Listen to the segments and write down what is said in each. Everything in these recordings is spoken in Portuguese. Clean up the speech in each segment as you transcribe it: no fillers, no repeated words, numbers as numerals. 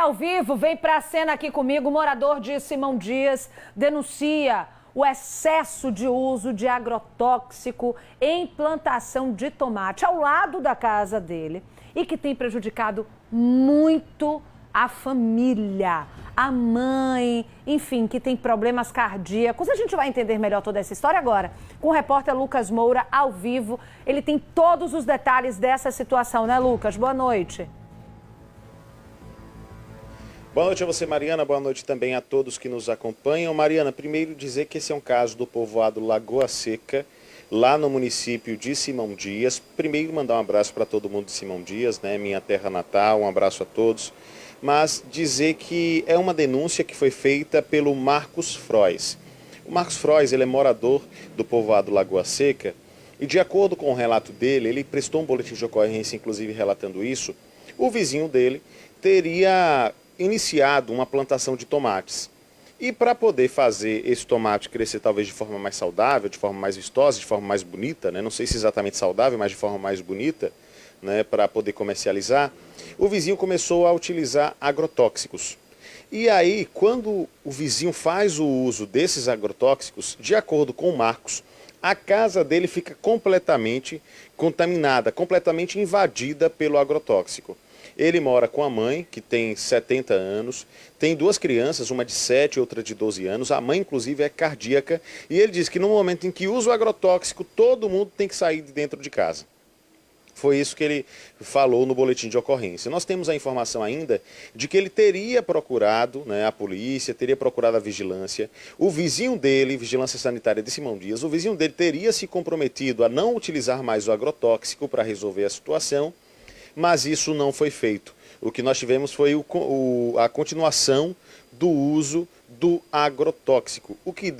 ao vivo, vem para a cena aqui comigo, morador de Simão Dias, denuncia o excesso de uso de agrotóxico em plantação de tomate ao lado da casa dele e que tem prejudicado muito a família, a mãe, enfim, que tem problemas cardíacos. A gente vai entender melhor toda essa história agora com o repórter Lucas Moura, ao vivo. Ele tem todos os detalhes dessa situação, né, Lucas? Boa noite. Boa noite a você, Mariana. Boa noite também a todos que nos acompanham. Mariana, primeiro dizer que esse é um caso do povoado Lagoa Seca, lá no município de Simão Dias. Primeiro, mandar um abraço para todo mundo de Simão Dias, né? Minha terra natal, um abraço a todos. Mas dizer que é uma denúncia que foi feita pelo Marcos Frois. O Marcos Frois, ele é morador do povoado Lagoa Seca e, de acordo com o relato dele, ele prestou um boletim de ocorrência, inclusive relatando isso, o vizinho dele teria iniciado uma plantação de tomates. E para poder fazer esse tomate crescer talvez de forma mais saudável, de forma mais vistosa, de forma mais bonita, né? Não sei se exatamente saudável, mas de forma mais bonita, né? Para poder comercializar, o vizinho começou a utilizar agrotóxicos. E aí, quando o vizinho faz o uso desses agrotóxicos, de acordo com o Marcos, a casa dele fica completamente contaminada, completamente invadida pelo agrotóxico. Ele mora com a mãe, que tem 70 anos, tem duas crianças, uma de 7 e outra de 12 anos. A mãe, inclusive, é cardíaca. E ele diz que no momento em que usa o agrotóxico, todo mundo tem que sair de dentro de casa. Foi isso que ele falou no boletim de ocorrência. Nós temos a informação ainda de que ele teria procurado, né, a polícia, teria procurado a vigilância. O vizinho dele, Vigilância Sanitária de Simão Dias, o vizinho dele teria se comprometido a não utilizar mais o agrotóxico para resolver a situação. Mas isso não foi feito. O que nós tivemos foi a continuação do uso do agrotóxico, o que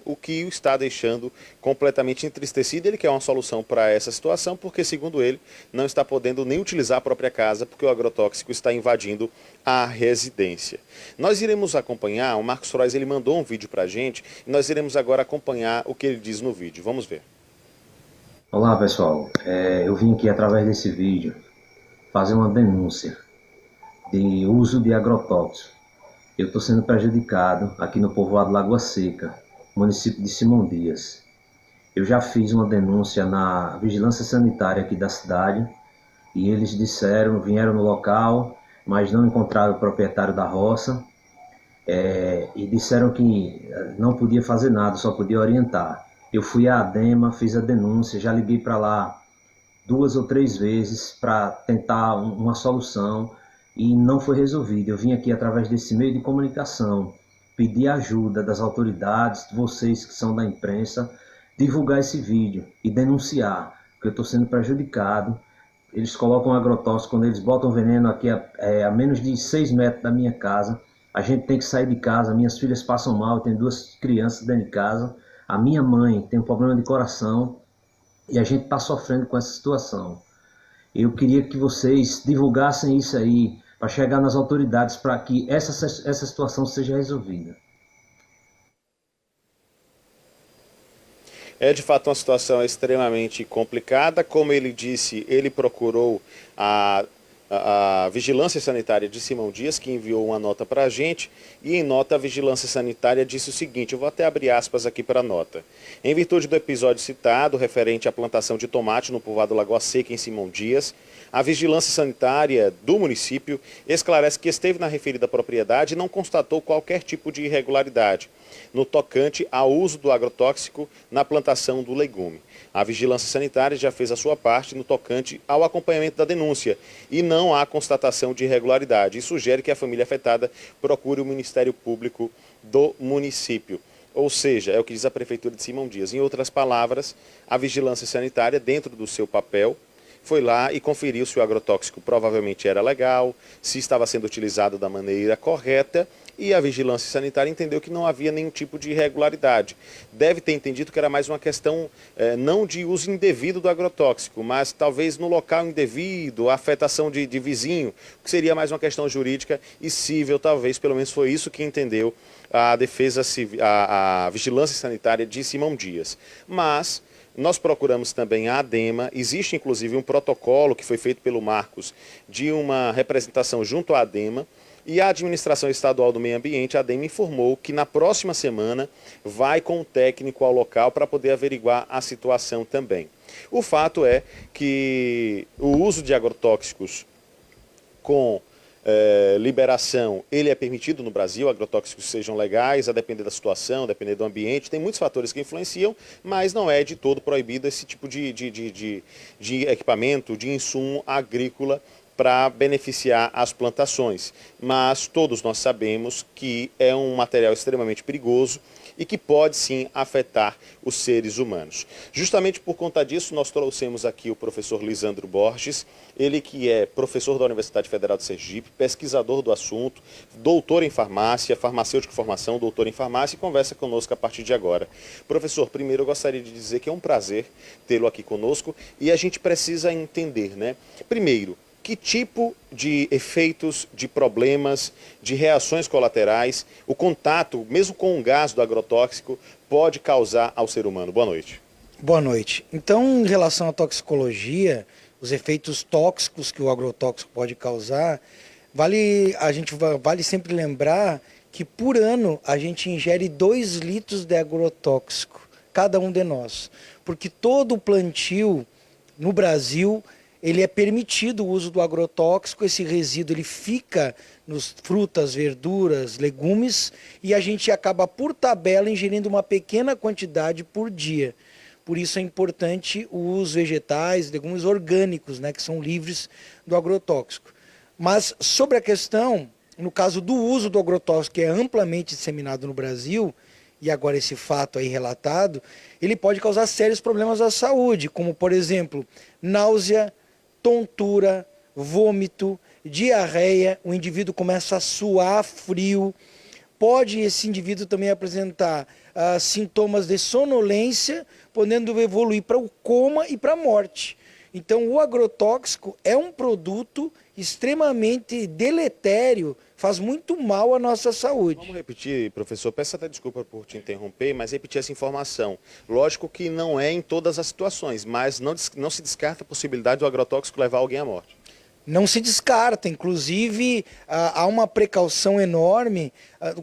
o está deixando completamente entristecido. Ele quer uma solução para essa situação, porque, segundo ele, não está podendo nem utilizar a própria casa, porque o agrotóxico está invadindo a residência. Nós iremos acompanhar, o Marcos Frois, ele mandou um vídeo para a gente, e nós iremos agora acompanhar o que ele diz no vídeo. Vamos ver. Olá, pessoal. Eu vim aqui através desse vídeo fazer uma denúncia de uso de agrotóxicos. Eu estou sendo prejudicado aqui no povoado Lagoa Seca, município de Simão Dias. Eu já fiz uma denúncia na vigilância sanitária aqui da cidade e eles vieram no local, mas não encontraram o proprietário da roça e disseram que não podia fazer nada, só podia orientar. Eu fui à ADEMA, fiz a denúncia, já liguei para lá 2 ou 3 vezes para tentar uma solução e não foi resolvido. Eu vim aqui através desse meio de comunicação pedir ajuda das autoridades, vocês que são da imprensa, divulgar esse vídeo e denunciar, porque eu estou sendo prejudicado. Eles colocam agrotóxico, quando eles botam veneno aqui a menos de 6 metros da minha casa. A gente tem que sair de casa, minhas filhas passam mal, eu tenho 2 crianças dentro de casa. A minha mãe tem um problema de coração. E a gente está sofrendo com essa situação. Eu queria que vocês divulgassem isso aí, para chegar nas autoridades, para que essa situação seja resolvida. É de fato uma situação extremamente complicada. Como ele disse, ele procurou a Vigilância Sanitária de Simão Dias, que enviou uma nota para a gente, e em nota a Vigilância Sanitária disse o seguinte, eu vou até abrir aspas aqui para a nota. Em virtude do episódio citado, referente à plantação de tomate no povoado Lagoa Seca, em Simão Dias, a Vigilância Sanitária do município esclarece que esteve na referida propriedade e não constatou qualquer tipo de irregularidade no tocante ao uso do agrotóxico na plantação do legume. A Vigilância Sanitária já fez a sua parte no tocante ao acompanhamento da denúncia e não há constatação de irregularidade e sugere que a família afetada procure o Ministério Público do município. Ou seja, é o que diz a Prefeitura de Simão Dias. Em outras palavras, a Vigilância Sanitária, dentro do seu papel, foi lá e conferiu se o agrotóxico provavelmente era legal, se estava sendo utilizado da maneira correta, e a Vigilância Sanitária entendeu que não havia nenhum tipo de irregularidade. Deve ter entendido que era mais uma questão não de uso indevido do agrotóxico, mas talvez no local indevido, a afetação de vizinho, que seria mais uma questão jurídica e cível, talvez, pelo menos foi isso que entendeu a defesa civil, a Vigilância Sanitária de Simão Dias. Mas nós procuramos também a ADEMA, existe inclusive um protocolo que foi feito pelo Marcos de uma representação junto à ADEMA, E a Administração Estadual do Meio Ambiente, a ADEME, informou que na próxima semana vai com um técnico ao local para poder averiguar a situação também. O fato é que o uso de agrotóxicos com liberação, ele é permitido no Brasil, agrotóxicos sejam legais, a depender da situação, a depender do ambiente, tem muitos fatores que influenciam, mas não é de todo proibido esse tipo de equipamento, de insumo agrícola para beneficiar as plantações. Mas todos nós sabemos que é um material extremamente perigoso e que pode sim afetar os seres humanos. Justamente por conta disso, nós trouxemos aqui o professor Lisandro Borges, ele que é professor da Universidade Federal de Sergipe, pesquisador do assunto, doutor em farmácia, farmacêutico de formação, doutor em farmácia, e conversa conosco a partir de agora. Professor, primeiro eu gostaria de dizer que é um prazer tê-lo aqui conosco e a gente precisa entender, né? Primeiro, que tipo de efeitos, de problemas, de reações colaterais, o contato, mesmo com o gás do agrotóxico, pode causar ao ser humano? Boa noite. Boa noite. Então, em relação à toxicologia, os efeitos tóxicos que o agrotóxico pode causar, vale sempre lembrar que por ano a gente ingere 2 litros de agrotóxico, cada um de nós. Porque todo o plantio no Brasil, ele é permitido o uso do agrotóxico, esse resíduo ele fica nos frutas, verduras, legumes e a gente acaba por tabela ingerindo uma pequena quantidade por dia. Por isso é importante o uso vegetais, legumes orgânicos, né, que são livres do agrotóxico. Mas sobre a questão, no caso do uso do agrotóxico, que é amplamente disseminado no Brasil, e agora esse fato aí relatado, ele pode causar sérios problemas à saúde, como por exemplo, náusea, tontura, vômito, diarreia, o indivíduo começa a suar frio, pode esse indivíduo também apresentar sintomas de sonolência, podendo evoluir para o coma e para a morte. Então o agrotóxico é um produto extremamente deletério, faz muito mal à nossa saúde. Vamos repetir, professor, peço até desculpa por te interromper, mas repetir essa informação. Lógico que não é em todas as situações, mas não se descarta a possibilidade do agrotóxico levar alguém à morte. Não se descarta, inclusive há uma precaução enorme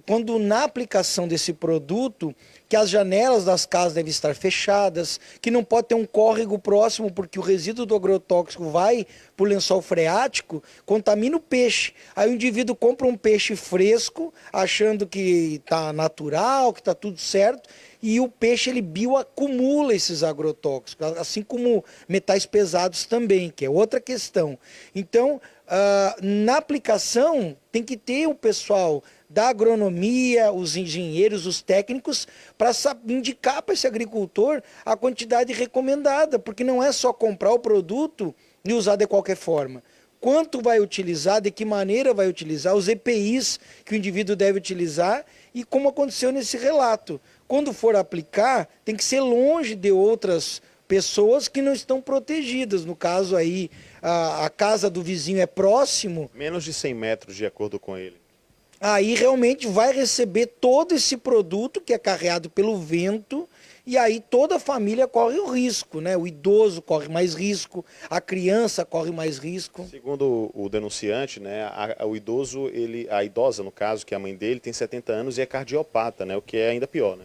quando na aplicação desse produto, que as janelas das casas devem estar fechadas, que não pode ter um córrego próximo porque o resíduo do agrotóxico vai para o lençol freático, contamina o peixe. Aí o indivíduo compra um peixe fresco, achando que está natural, que está tudo certo, e o peixe ele bioacumula esses agrotóxicos, assim como metais pesados também, que é outra questão. Então, na aplicação, tem que ter o pessoal da agronomia, os engenheiros, os técnicos, para indicar para esse agricultor a quantidade recomendada, porque não é só comprar o produto e usar de qualquer forma. Quanto vai utilizar, de que maneira vai utilizar, os EPIs que o indivíduo deve utilizar e como aconteceu nesse relato. Quando for aplicar, tem que ser longe de outras pessoas que não estão protegidas. No caso aí, a casa do vizinho é próximo. Menos de 100 metros, de acordo com ele. Aí realmente vai receber todo esse produto que é carreado pelo vento e aí toda a família corre o risco, né? O idoso corre mais risco, a criança corre mais risco. Segundo o denunciante, né, a idosa, no caso, que é a mãe dele, tem 70 anos e é cardiopata, né, o que é ainda pior, né?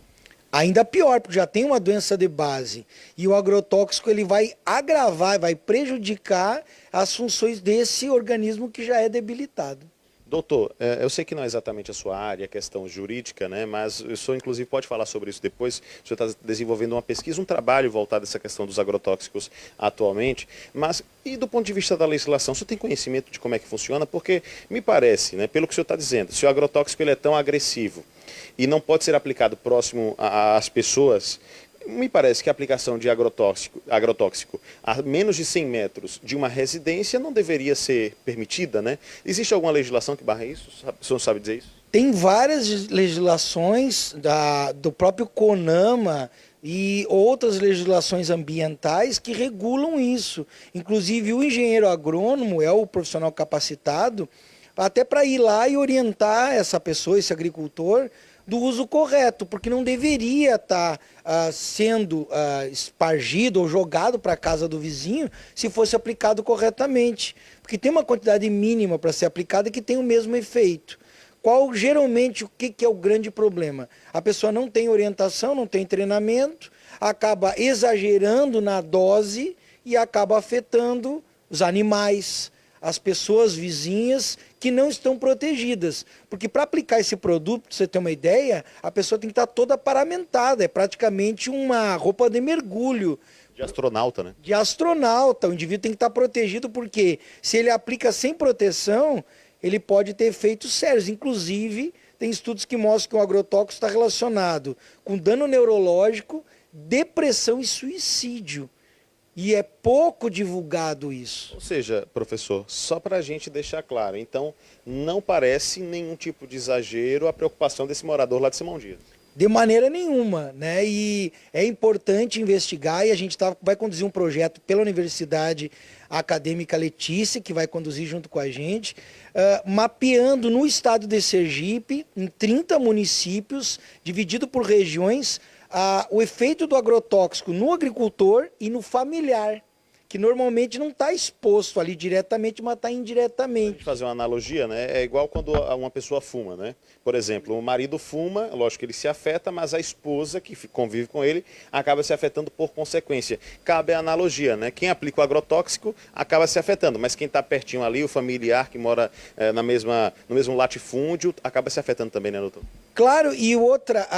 Ainda pior, porque já tem uma doença de base e o agrotóxico ele vai agravar, vai prejudicar as funções desse organismo que já é debilitado. Doutor, eu sei que não é exatamente a sua área, a questão jurídica, né? Mas o senhor, inclusive, pode falar sobre isso depois. O senhor está desenvolvendo uma pesquisa, um trabalho voltado a essa questão dos agrotóxicos atualmente. Mas, e do ponto de vista da legislação, o senhor tem conhecimento de como é que funciona? Porque me parece, né, pelo que o senhor está dizendo, se o agrotóxico ele é tão agressivo e não pode ser aplicado próximo às pessoas, me parece que a aplicação de agrotóxico a menos de 100 metros de uma residência não deveria ser permitida, né? Existe alguma legislação que barra isso? O senhor sabe dizer isso? Tem várias legislações do próprio CONAMA e outras legislações ambientais que regulam isso. Inclusive o engenheiro agrônomo é o profissional capacitado até para ir lá e orientar essa pessoa, esse agricultor, do uso correto, porque não deveria estar sendo espargido ou jogado para a casa do vizinho se fosse aplicado corretamente. Porque tem uma quantidade mínima para ser aplicada que tem o mesmo efeito. Qual geralmente o que é o grande problema? A pessoa não tem orientação, não tem treinamento, acaba exagerando na dose e acaba afetando os animais, as pessoas vizinhas que não estão protegidas. Porque para aplicar esse produto, para você ter uma ideia, a pessoa tem que estar toda paramentada, é praticamente uma roupa de mergulho. De astronauta, né? De astronauta, o indivíduo tem que estar protegido porque se ele aplica sem proteção, ele pode ter efeitos sérios. Inclusive, tem estudos que mostram que o agrotóxico está relacionado com dano neurológico, depressão e suicídio. E é pouco divulgado isso. Ou seja, professor, só para a gente deixar claro, então não parece nenhum tipo de exagero a preocupação desse morador lá de Simão Dias. De maneira nenhuma, né? E é importante investigar e a gente vai conduzir um projeto pela Universidade Acadêmica Letícia, que vai conduzir junto com a gente, mapeando no estado de Sergipe, em 30 municípios, dividido por regiões, o efeito do agrotóxico no agricultor e no familiar, que normalmente não está exposto ali diretamente, mas está indiretamente. Fazer uma analogia, né? É igual quando uma pessoa fuma, né? Por exemplo, o marido fuma, lógico que ele se afeta, mas a esposa que convive com ele acaba se afetando por consequência. Cabe a analogia, né? Quem aplica o agrotóxico acaba se afetando, mas quem está pertinho ali, o familiar que mora no mesmo latifúndio, acaba se afetando também, né, doutor? Claro, e outra,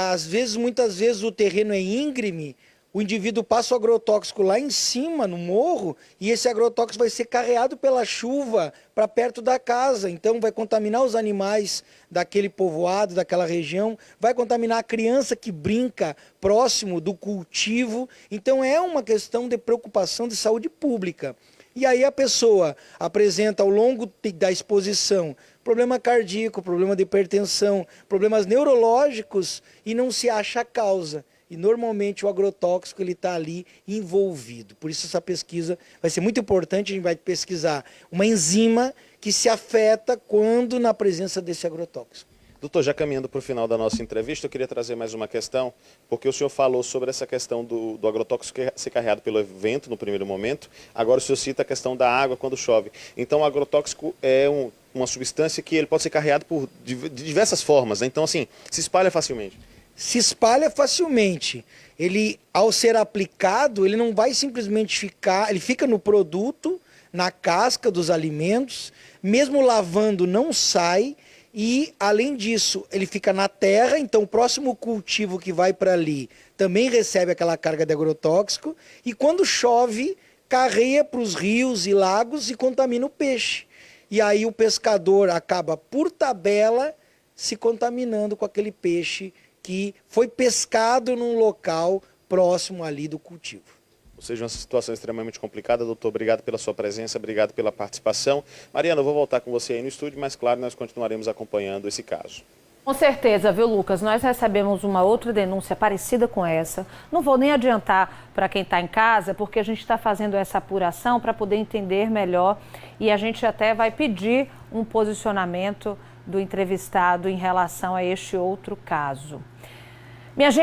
muitas vezes o terreno é íngreme, o indivíduo passa o agrotóxico lá em cima, no morro, e esse agrotóxico vai ser carreado pela chuva para perto da casa. Então vai contaminar os animais daquele povoado, daquela região, vai contaminar a criança que brinca próximo do cultivo. Então é uma questão de preocupação de saúde pública. E aí a pessoa apresenta ao longo da exposição problema cardíaco, problema de hipertensão, problemas neurológicos e não se acha a causa. E normalmente o agrotóxico ele está ali envolvido. Por isso essa pesquisa vai ser muito importante, a gente vai pesquisar uma enzima que se afeta quando na presença desse agrotóxico. Doutor, já caminhando para o final da nossa entrevista, eu queria trazer mais uma questão, porque o senhor falou sobre essa questão do agrotóxico ser carregado pelo vento no primeiro momento, agora o senhor cita a questão da água quando chove. Então o agrotóxico é uma substância que ele pode ser carregado de diversas formas, né? Então assim, se espalha facilmente. Se espalha facilmente. Ele, ao ser aplicado, ele não vai simplesmente ficar, ele fica no produto, na casca dos alimentos, mesmo lavando não sai, e além disso, ele fica na terra, então o próximo cultivo que vai para ali também recebe aquela carga de agrotóxico, e quando chove, carreia para os rios e lagos e contamina o peixe. E aí o pescador acaba, por tabela, se contaminando com aquele peixe que foi pescado num local próximo ali do cultivo. Ou seja, uma situação extremamente complicada. Doutor, obrigado pela sua presença, obrigado pela participação. Mariana, eu vou voltar com você aí no estúdio, mas claro, nós continuaremos acompanhando esse caso. Com certeza, viu, Lucas? Nós recebemos uma outra denúncia parecida com essa. Não vou nem adiantar para quem está em casa, porque a gente está fazendo essa apuração para poder entender melhor e a gente até vai pedir um posicionamento do entrevistado em relação a este outro caso. Minha gente...